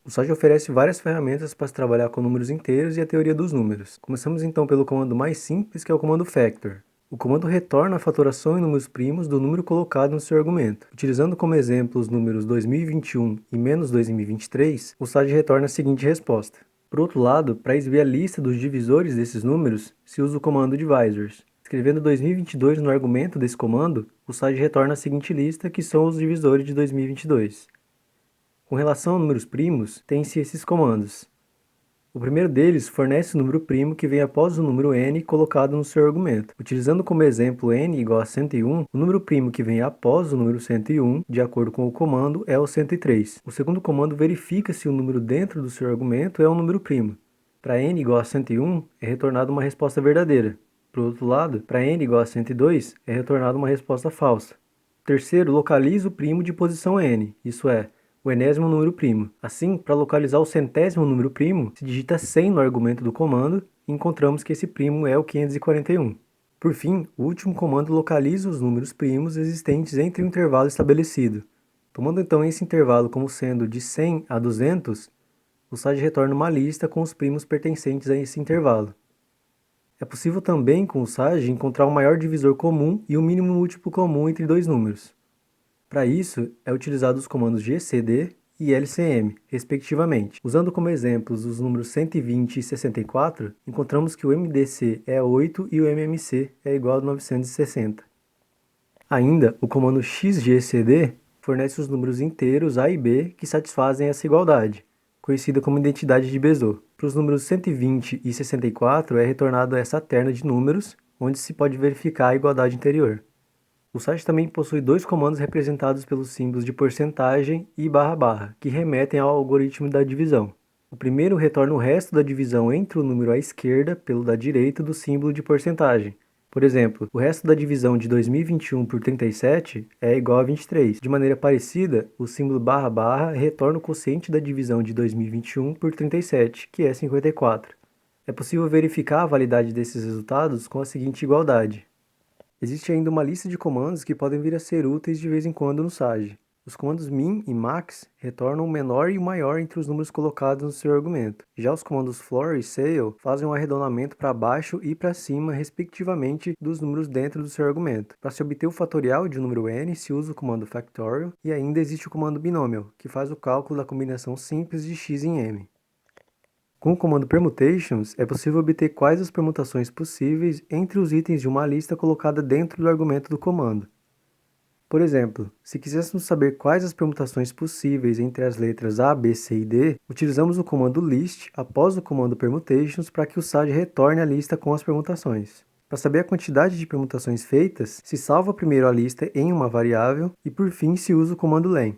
O SAGE oferece várias ferramentas para se trabalhar com números inteiros e a teoria dos números. Começamos então pelo comando mais simples, que é o comando factor. O comando retorna a fatoração em números primos do número colocado no seu argumento. Utilizando como exemplo os números 2021 e menos 2023, o SAGE retorna a seguinte resposta. Por outro lado, para exibir a lista dos divisores desses números, se usa o comando divisors. Escrevendo 2022 no argumento desse comando, o SAGE retorna a seguinte lista, que são os divisores de 2022. Com relação a números primos, tem-se esses comandos. O primeiro deles fornece o número primo que vem após o número n colocado no seu argumento. Utilizando como exemplo n igual a 101, o número primo que vem após o número 101, de acordo com o comando, é o 103. O segundo comando verifica se o número dentro do seu argumento é um número primo. Para n igual a 101, é retornada uma resposta verdadeira. Por outro lado, para n igual a 102, é retornada uma resposta falsa. O terceiro localiza o primo de posição n, isso é, o enésimo número primo. Assim, para localizar o centésimo número primo, se digita 100 no argumento do comando e encontramos que esse primo é o 541. Por fim, o último comando localiza os números primos existentes entre o intervalo estabelecido. Tomando então esse intervalo como sendo de 100 a 200, o SAGE retorna uma lista com os primos pertencentes a esse intervalo. É possível também, com o SAGE, encontrar o maior divisor comum e o mínimo múltiplo comum entre dois números. Para isso, é utilizado os comandos GCD e LCM, respectivamente. Usando como exemplos os números 120 e 64, encontramos que o MDC é 8 e o MMC é igual a 960. Ainda, o comando XGCD fornece os números inteiros A e B que satisfazem essa igualdade, conhecida como identidade de Bezoar. Para os números 120 e 64 é retornada essa terna de números, onde se pode verificar a igualdade interior. O site também possui dois comandos representados pelos símbolos de porcentagem e barra, que remetem ao algoritmo da divisão. O primeiro retorna o resto da divisão entre o número à esquerda pelo da direita do símbolo de porcentagem. Por exemplo, o resto da divisão de 2021 por 37 é igual a 23. De maneira parecida, o símbolo barra retorna o quociente da divisão de 2021 por 37, que é 54. É possível verificar a validade desses resultados com a seguinte igualdade. Existe ainda uma lista de comandos que podem vir a ser úteis de vez em quando no SAGE. Os comandos min e max retornam o menor e o maior entre os números colocados no seu argumento. Já os comandos floor e ceil fazem um arredondamento para baixo e para cima, respectivamente, dos números dentro do seu argumento. Para se obter o fatorial de um número n, se usa o comando factorial, e ainda existe o comando binomial, que faz o cálculo da combinação simples de x em m. Com o comando permutations, é possível obter quais as permutações possíveis entre os itens de uma lista colocada dentro do argumento do comando. Por exemplo, se quiséssemos saber quais as permutações possíveis entre as letras A, B, C e D, utilizamos o comando list após o comando permutations para que o SAGE retorne a lista com as permutações. Para saber a quantidade de permutações feitas, se salva primeiro a lista em uma variável e por fim se usa o comando len.